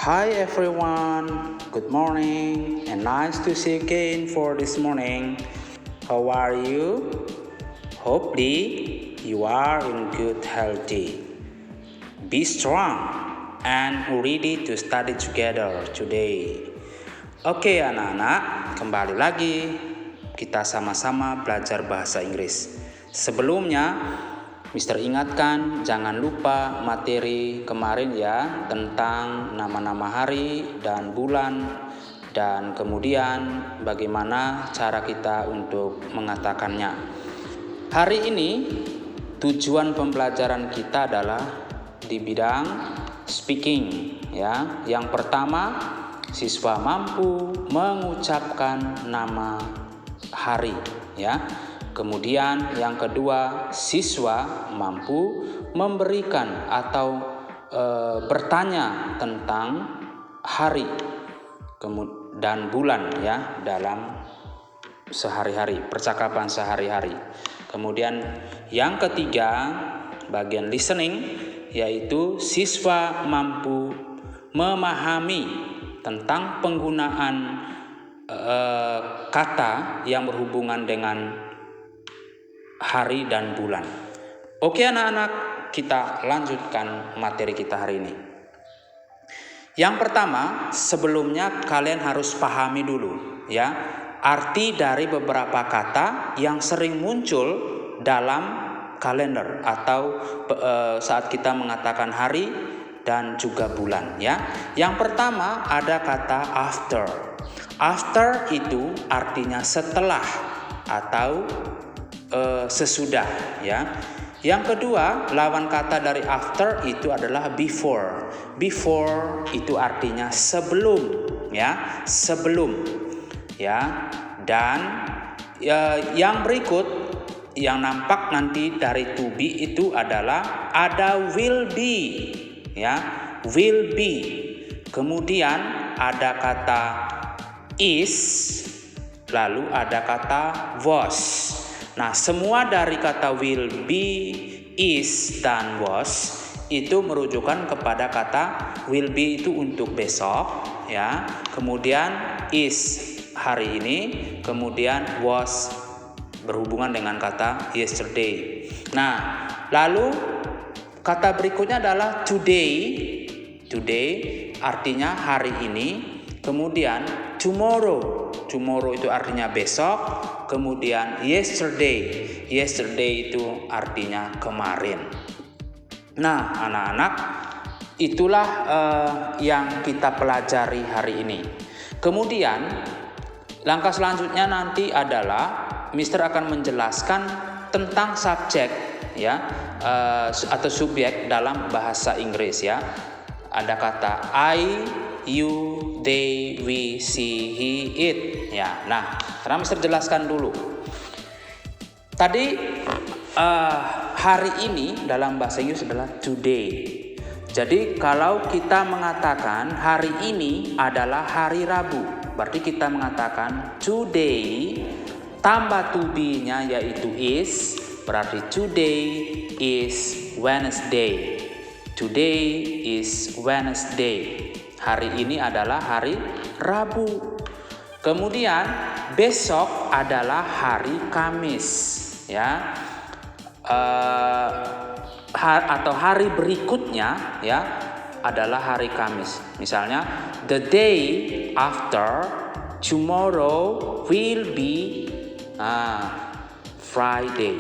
Hi everyone, good morning and nice to see you again for this morning. How are you? Hopefully you are in good healthy. Be strong and ready to study together today. Oke anak-anak, kembali lagi kita sama-sama belajar bahasa Inggris. Sebelumnya Mister ingatkan jangan lupa materi kemarin ya tentang nama-nama hari dan bulan dan kemudian bagaimana cara kita untuk mengatakannya. Hari ini tujuan pembelajaran kita adalah di bidang speaking ya. Yang pertama, siswa mampu mengucapkan nama hari ya. Kemudian yang kedua, siswa mampu memberikan atau bertanya tentang hari dan bulan ya dalam sehari-hari, percakapan sehari-hari. Kemudian yang ketiga, bagian listening, yaitu siswa mampu memahami tentang penggunaan kata yang berhubungan dengan hari dan bulan. Oke anak-anak, kita lanjutkan materi kita hari ini. Yang pertama, sebelumnya kalian harus pahami dulu ya arti dari beberapa kata yang sering muncul dalam kalender atau saat kita mengatakan hari dan juga bulan ya. Yang pertama ada kata after. After itu artinya setelah atau sesudah ya. Yang kedua, lawan kata dari after itu adalah before. Before itu artinya sebelum ya, sebelum ya. Dan yang berikut yang nampak nanti dari to be itu adalah ada will be ya, will be. Kemudian ada kata is, lalu ada kata was. Nah, semua dari kata will be, is, dan was itu merujukan kepada kata will be itu untuk besok ya. Kemudian is hari ini, kemudian was berhubungan dengan kata yesterday. Nah, lalu kata berikutnya adalah today. Today artinya hari ini. Kemudian tomorrow. Tomorrow itu artinya besok. Kemudian yesterday. Yesterday itu artinya kemarin. Nah, anak-anak, itulah yang kita pelajari hari ini. Kemudian langkah selanjutnya nanti adalah Mister akan menjelaskan tentang subjek ya atau subjek dalam bahasa Inggris ya. Ada kata I, you, they, we, she, he, it ya. Nah, sekarang Mister jelaskan dulu. Tadi hari ini dalam bahasa Inggris adalah today. Jadi kalau kita mengatakan hari ini adalah hari Rabu, berarti kita mengatakan today tambah to be-nya yaitu is, berarti today is Wednesday. Today is Wednesday. Hari ini adalah hari Rabu. Kemudian besok adalah hari Kamis ya. Atau hari berikutnya ya adalah hari Kamis. Misalnya the day after tomorrow will be Friday.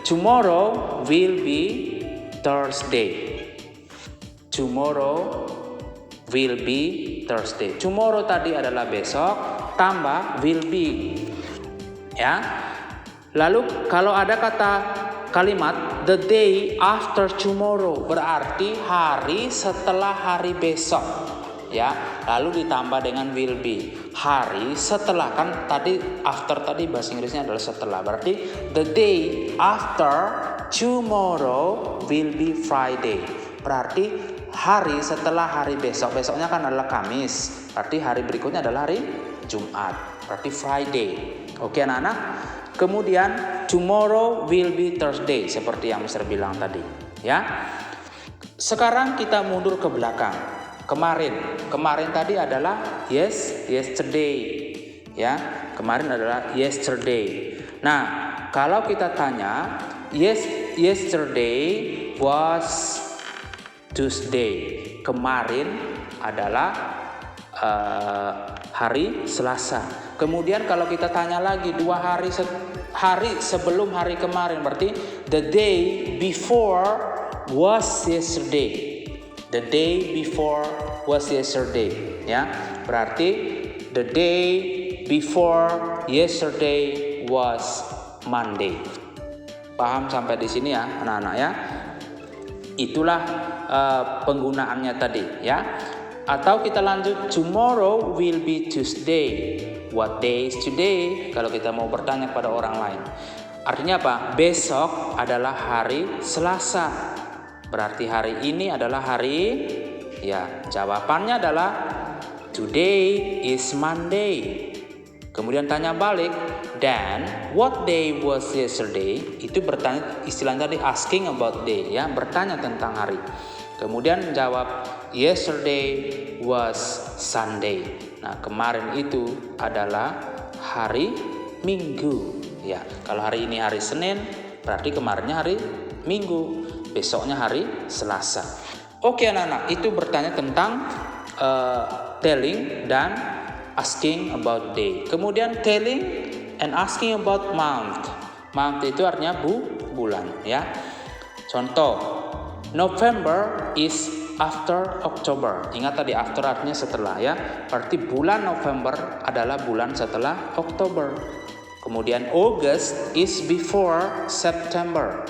Tomorrow will be Thursday. Tomorrow will be Thursday. Tomorrow tadi adalah besok tambah will be ya. Lalu kalau ada kalimat the day after tomorrow berarti hari setelah hari besok ya. Lalu ditambah dengan will be hari setelah, kan tadi after tadi bahasa Inggrisnya adalah setelah, berarti the day after tomorrow will be Friday. Berarti hari setelah hari besok, besoknya kan adalah Kamis, berarti hari berikutnya adalah hari Jumat, berarti Friday. Oke anak-anak. Kemudian tomorrow will be Thursday seperti yang Mister bilang tadi ya. Sekarang kita mundur ke belakang. Kemarin tadi adalah yesterday. Ya, kemarin adalah yesterday. Nah, kalau kita tanya yesterday was Tuesday. Kemarin adalah hari Selasa. Kemudian kalau kita tanya lagi 2 hari sebelum hari kemarin, berarti the day before was yesterday. The day before was yesterday, ya. Berarti the day before yesterday was Monday. Paham sampai di sini ya, anak-anak ya? Itulah penggunaannya tadi, ya. Atau kita lanjut, tomorrow will be Tuesday. What day is today? Kalau kita mau bertanya kepada orang lain. Artinya apa? Besok adalah hari Selasa. Berarti hari ini adalah hari, ya, jawabannya adalah today is Monday. Kemudian tanya balik, dan what day was yesterday? Itu bertanya, istilah tadi asking about day, ya, bertanya tentang hari. Kemudian jawab, yesterday was Sunday. Nah, kemarin itu adalah hari Minggu, ya. Kalau hari ini hari Senin, berarti kemarinnya hari Minggu, besoknya hari Selasa. Oke anak-anak, itu bertanya tentang telling dan asking about day. Kemudian telling and asking about month. Month itu artinya bulan, ya. Contoh, November is after October. Ingat tadi after artinya setelah, ya. Berarti bulan November adalah bulan setelah Oktober. Kemudian August is before September.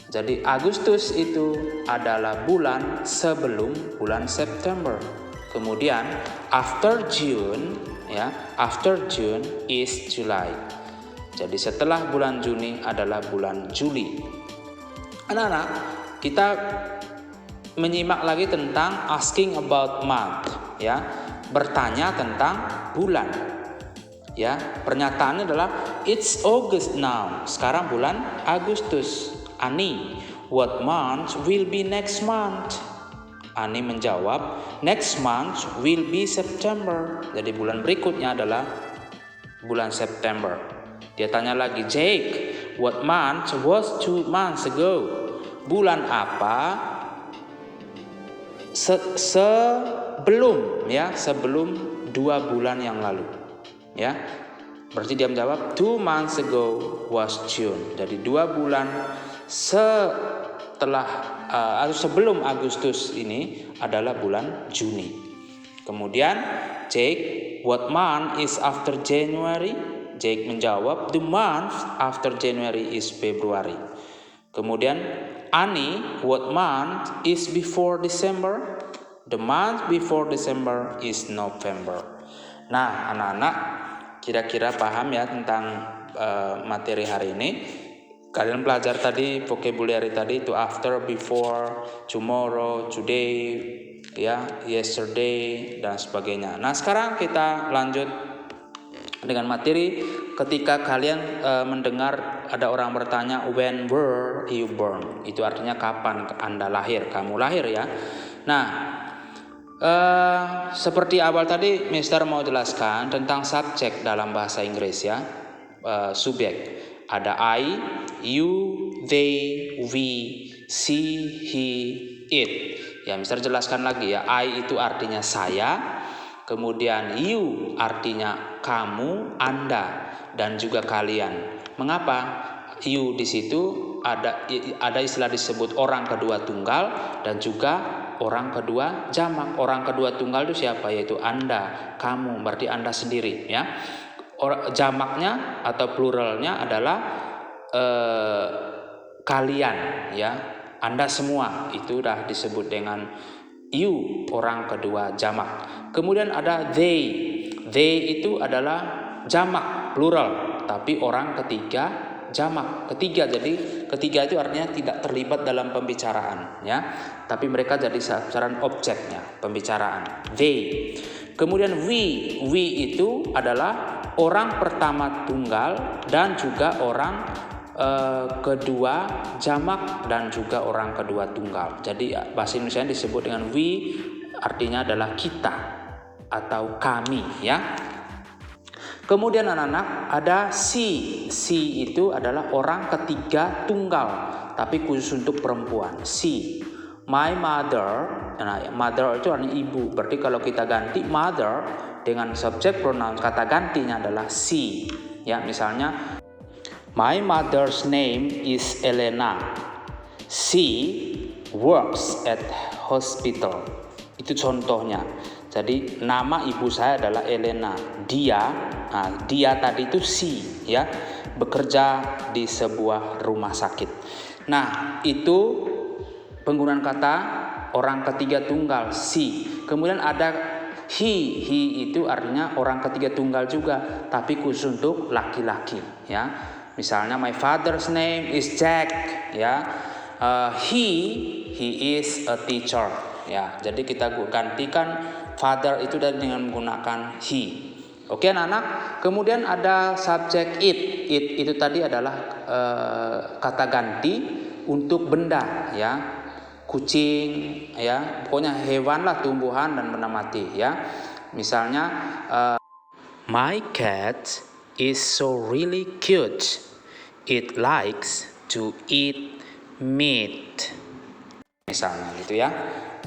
Jadi Agustus itu adalah bulan sebelum bulan September. Kemudian after June, ya, after June is July. Jadi setelah bulan Juni adalah bulan Juli. Anak-anak, kita menyimak lagi tentang asking about month, ya, bertanya tentang bulan. Ya, pernyataannya adalah it's August now. Sekarang bulan Agustus. Ani, what month will be next month? Ani menjawab, next month will be September. Jadi bulan berikutnya adalah bulan September. Dia tanya lagi, Jake, what month was 2 months ago? Bulan apa sebelum 2 bulan yang lalu, ya. Berarti dia menjawab 2 months ago was June. Jadi 2 bulan setelah atau sebelum Agustus ini adalah bulan Juni. Kemudian Jake, what month is after January? Jake menjawab, the month after January is February. Kemudian Ani, what month is before December? The month before December is November. Nah, anak-anak kira-kira paham ya tentang materi hari ini. Kalian belajar tadi vocabulary tadi itu after, before, tomorrow, today, ya, yesterday dan sebagainya. Nah, sekarang kita lanjut dengan materi ketika kalian mendengar ada orang bertanya when were you born? Itu artinya kapan Anda lahir, kamu lahir, ya. Nah, seperti awal tadi Mister mau jelaskan tentang subjek dalam bahasa Inggris, ya. Subjek. Ada I, you, they, we, she, he, it. Ya, Mister jelaskan lagi ya. I itu artinya saya, kemudian you artinya kamu, Anda, dan juga kalian. Mengapa? You di situ ada istilah disebut orang kedua tunggal dan juga orang kedua jamak. Orang kedua tunggal itu siapa? Yaitu Anda, kamu, berarti Anda sendiri, ya. Jamaknya atau pluralnya adalah kalian, ya, Anda semua. Itu sudah disebut dengan you, orang kedua jamak. Kemudian ada they itu adalah jamak plural, tapi orang ketiga jamak. Jadi ketiga itu artinya tidak terlibat dalam pembicaraan, ya, tapi mereka jadi sasaran objeknya pembicaraan. They. Kemudian we itu adalah orang pertama tunggal dan juga orang kedua jamak dan juga orang kedua tunggal. Jadi bahasa Indonesia disebut dengan we artinya adalah kita atau kami ya. Kemudian anak-anak ada she. She itu adalah orang ketiga tunggal, tapi khusus untuk perempuan. She. My mother. Nah, mother itu artinya ibu. Berarti kalau kita ganti mother dengan subjek pronoun, kata gantinya adalah she. Ya, misalnya my mother's name is Elena. She works at hospital. Itu contohnya. Jadi nama ibu saya adalah Elena. Dia tadi itu she ya, bekerja di sebuah rumah sakit. Nah, itu penggunaan kata orang ketiga tunggal she. Kemudian ada he. He itu artinya orang ketiga tunggal juga, tapi khusus untuk laki-laki ya. Misalnya my father's name is Jack ya. He is a teacher ya. Jadi kita gantikan father itu dengan menggunakan he. Oke anak-anak. Kemudian ada subjek it. It itu tadi adalah kata ganti untuk benda ya. Kucing ya. Pokoknya hewan lah, tumbuhan dan benda mati ya. Misalnya my cat is so really cute. It likes to eat meat. Misalnya gitu ya.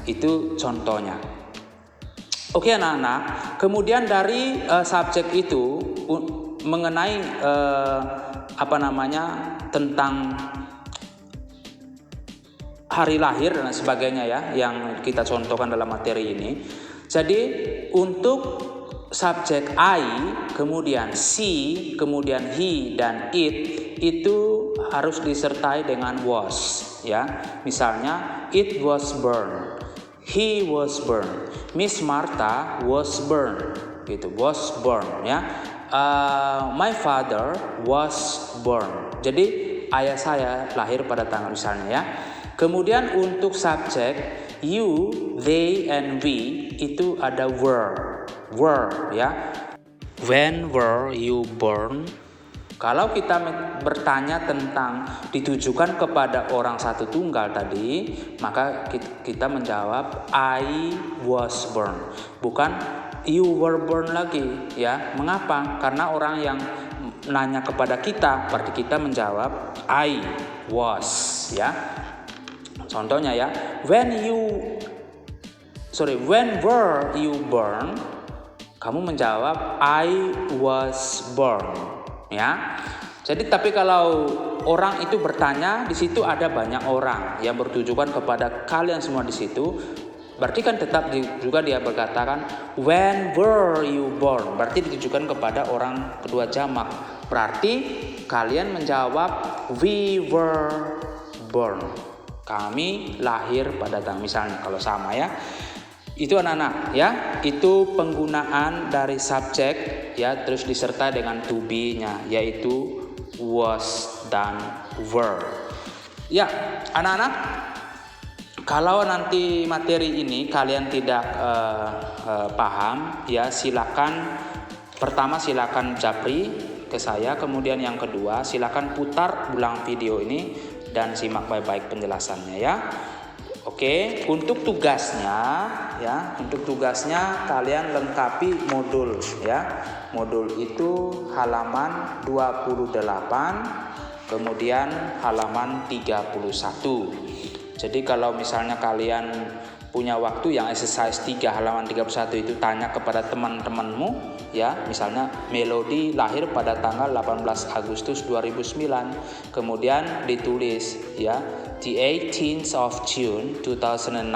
Itu contohnya. Oke anak-anak, kemudian dari subjek itu mengenai tentang hari lahir dan sebagainya ya, yang kita contohkan dalam materi ini. Jadi untuk subjek I, kemudian she, kemudian he dan it itu harus disertai dengan was ya. Misalnya it was burned. He was burned. Miss Martha was burned. Gitu, was burned ya. My father was born. Jadi ayah saya lahir pada tanggal misalnya ya. Kemudian untuk subjek you, they, and we itu ada were ya. When were you born? Kalau kita bertanya tentang ditujukan kepada orang satu tunggal tadi, maka kita menjawab I was born, bukan you were born lagi ya. Mengapa? Karena orang yang nanya kepada kita, berarti kita menjawab I was ya. Contohnya ya, when were you born? Kamu menjawab I was born. Ya, jadi tapi kalau orang itu bertanya, di situ ada banyak orang yang bertujukan kepada kalian semua di situ, berarti kan tetap juga dia berkatakan when were you born, berarti ditujukan kepada orang kedua jamak, berarti kalian menjawab we were born, kami lahir pada tanggal misalnya, kalau sama ya. Itu anak-anak ya, itu penggunaan dari subjek ya, terus disertai dengan to be-nya, yaitu was dan were. Ya, anak-anak, kalau nanti materi ini kalian tidak paham ya, silakan japri ke saya, kemudian yang kedua silakan putar ulang video ini dan simak baik-baik penjelasannya ya. Oke, untuk tugasnya kalian lengkapi modul ya. Modul itu halaman 28, kemudian halaman 31. Jadi kalau misalnya kalian punya waktu yang exercise 3 halaman 31 itu tanya kepada teman-temanmu ya, misalnya Melody lahir pada tanggal 18 Agustus 2009, kemudian ditulis ya the 18th of June 2009.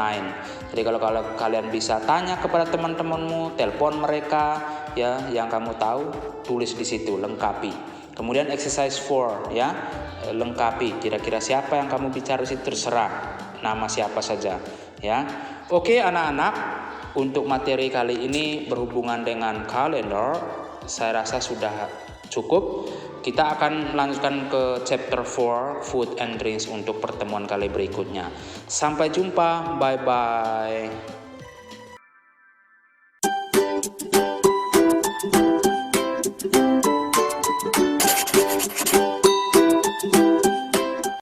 Jadi kalau kalian bisa tanya kepada teman-temanmu, telepon mereka ya, yang kamu tahu, tulis di situ, lengkapi. Kemudian exercise 4 ya, lengkapi kira-kira siapa yang kamu bicara di situ, terserah nama siapa saja ya. Oke anak-anak, untuk materi kali ini berhubungan dengan kalender saya rasa sudah cukup. Kita akan melanjutkan ke chapter 4 food and drinks untuk pertemuan kali berikutnya. Sampai jumpa, bye bye.